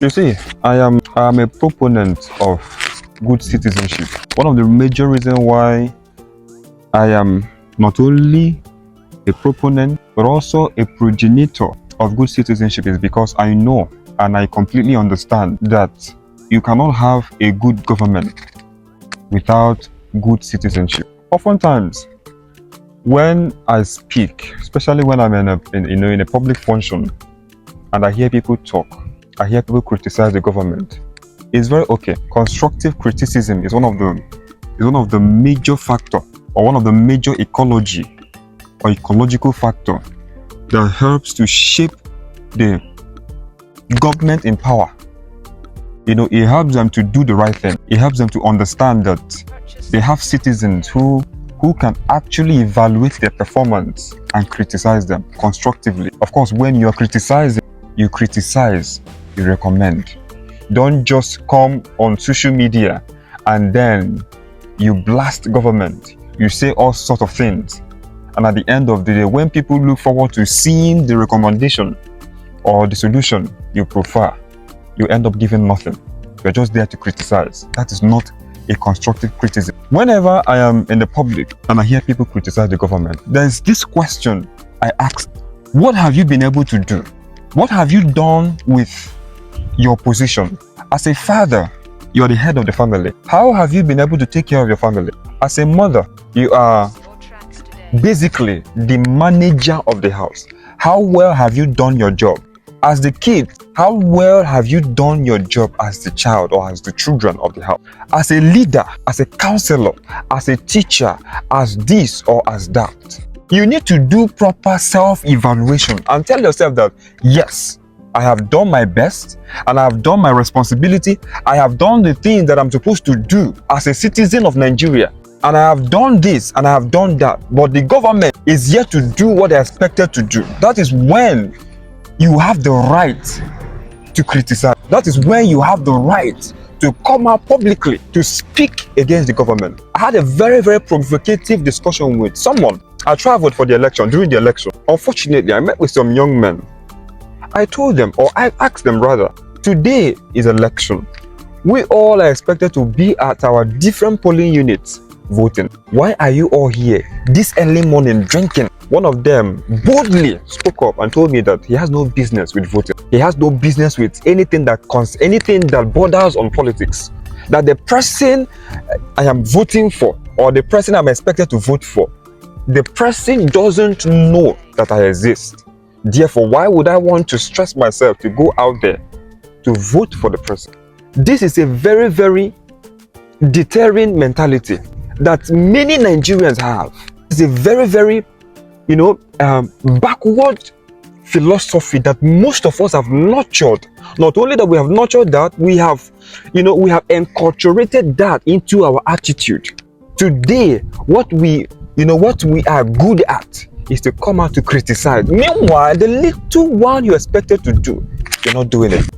You see, I am a proponent of good citizenship. One of the major reasons why I am not only a proponent but also a progenitor of good citizenship is because I know and I completely understand that you cannot have a good government without good citizenship. Oftentimes, when I speak, especially when I'm in a public function, and I hear people talk, I hear people criticize the government, it's very okay. Constructive criticism is one of the major factor, or one of the major ecological factor that helps to shape the government in power. It helps them to do the right thing. It helps them to understand that they have citizens who can actually evaluate their performance and criticize them constructively. Of course, when you're criticizing, you criticize, you recommend. Don't just come on social media and then you blast government. You say all sorts of things. And at the end of the day, when people look forward to seeing the recommendation or the solution you prefer, you end up giving nothing. You're just there to criticize. That is not a constructive criticism. Whenever I am in the public and I hear people criticize the government, there's this question I ask: what have you been able to do? What have you done with your position? As a father, you're the head of the family. How have you been able to take care of your family? As a mother, you are basically the manager of the house. How well have you done your job? As the kid, how well have you done your job as the child or as the children of the house? As a leader, as a counselor, as a teacher, as this or as that. You need to do proper self-evaluation and tell yourself that, yes, I have done my best and I have done my responsibility. I have done the things that I'm supposed to do as a citizen of Nigeria. And I have done this and I have done that. But the government is yet to do what they're expected to do. That is when you have the right to criticize. That is when you have the right to come out publicly to speak against the government. I had a very, very provocative discussion with someone. I traveled for the election, during the election. Unfortunately, I met with some young men. I told them, or I asked them rather, today is election. We all are expected to be at our different polling units voting. Why are you all here this early morning drinking? One of them boldly spoke up and told me that he has no business with voting. He has no business with anything that borders on politics. That the person I am voting for, or the person I'm expected to vote for, the person doesn't know that I exist. Therefore, why would I want to stress myself to go out there to vote for the person? This is a very, very deterring mentality that many Nigerians have. It's a very, very backward philosophy that most of us have nurtured. Not only that we have nurtured that, we have enculturated that into our attitude. Today, what we are good at is to come out to criticize. Meanwhile, the little one you're expected to do, you're not doing it.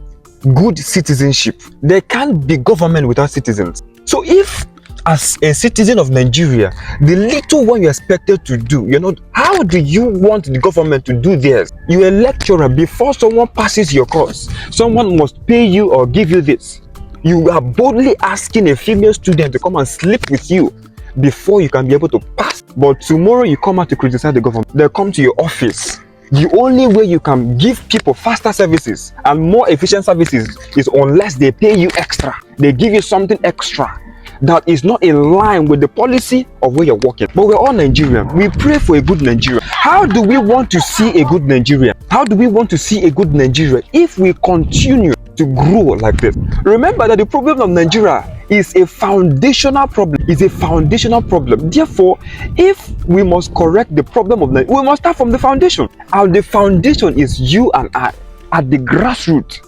Good citizenship. There can't be government without citizens. So if, as a citizen of Nigeria, the little one you're expected to do, how do you want the government to do theirs? You're a lecturer. Before someone passes your course, someone must pay you or give you this. You are boldly asking a female student to come and sleep with you before you can be able to pass. But tomorrow you come out to criticize the government. They come to your office. The only way you can give people faster services and more efficient services is unless they pay you extra. They give you something extra that is not in line with the policy of where you're working. But we're all Nigerian. We pray for a good Nigeria. How do we want to see a good Nigeria? How do we want to see a good Nigeria if we continue to grow like this? Remember that the problem of Nigeria is a foundational problem. Therefore, if we must correct the problem of Nigeria, we must start from the foundation. And the foundation is you and I at the grassroots.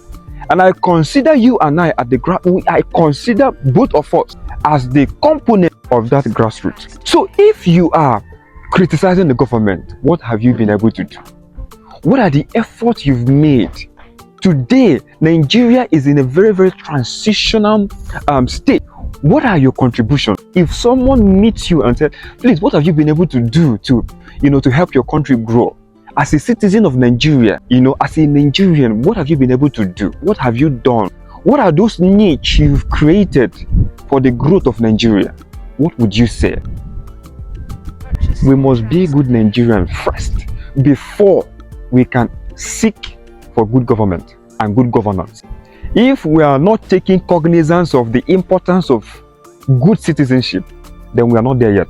And I consider you and I at the grassroots. I consider both of us as the component of that grassroots. So if you are criticizing the government, what have you been able to do? What are the efforts you've made? Today, Nigeria is in a very, very transitional state. What are your contributions? If someone meets you and says, please, what have you been able to do to help your country grow? As a citizen of Nigeria, as a Nigerian, what have you been able to do? What have you done? What are those niche you've created for the growth of Nigeria? What would you say? We must be good Nigerians first before we can seek for good government and good governance. If we are not taking cognizance of the importance of good citizenship, then we are not there yet.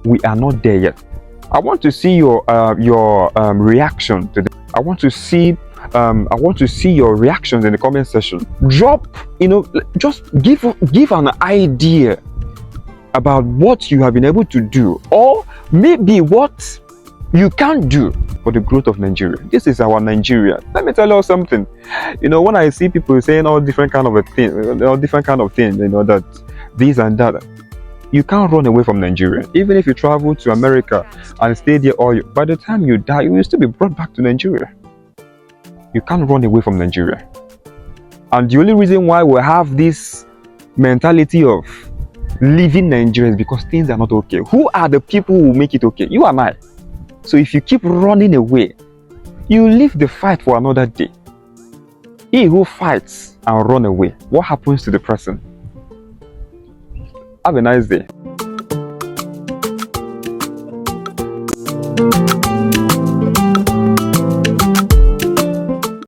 We are not there yet. I want to see your reaction to this. I want to see your reactions in the comment section. Drop, just give an idea about what you have been able to do, or maybe what you can do for the growth of Nigeria. This is our Nigeria. Let me tell you something. When I see people saying all different kind of things, that this and that, you can't run away from Nigeria. Even if you travel to America and stay there, by the time you die, you will still be brought back to Nigeria. You can't run away from Nigeria. And the only reason why we have this mentality of leaving Nigeria is because things are not okay. Who are the people who make it okay? You and I. So if you keep running away, you leave the fight for another day. He who fights and run away, what happens to the person? Have a nice day.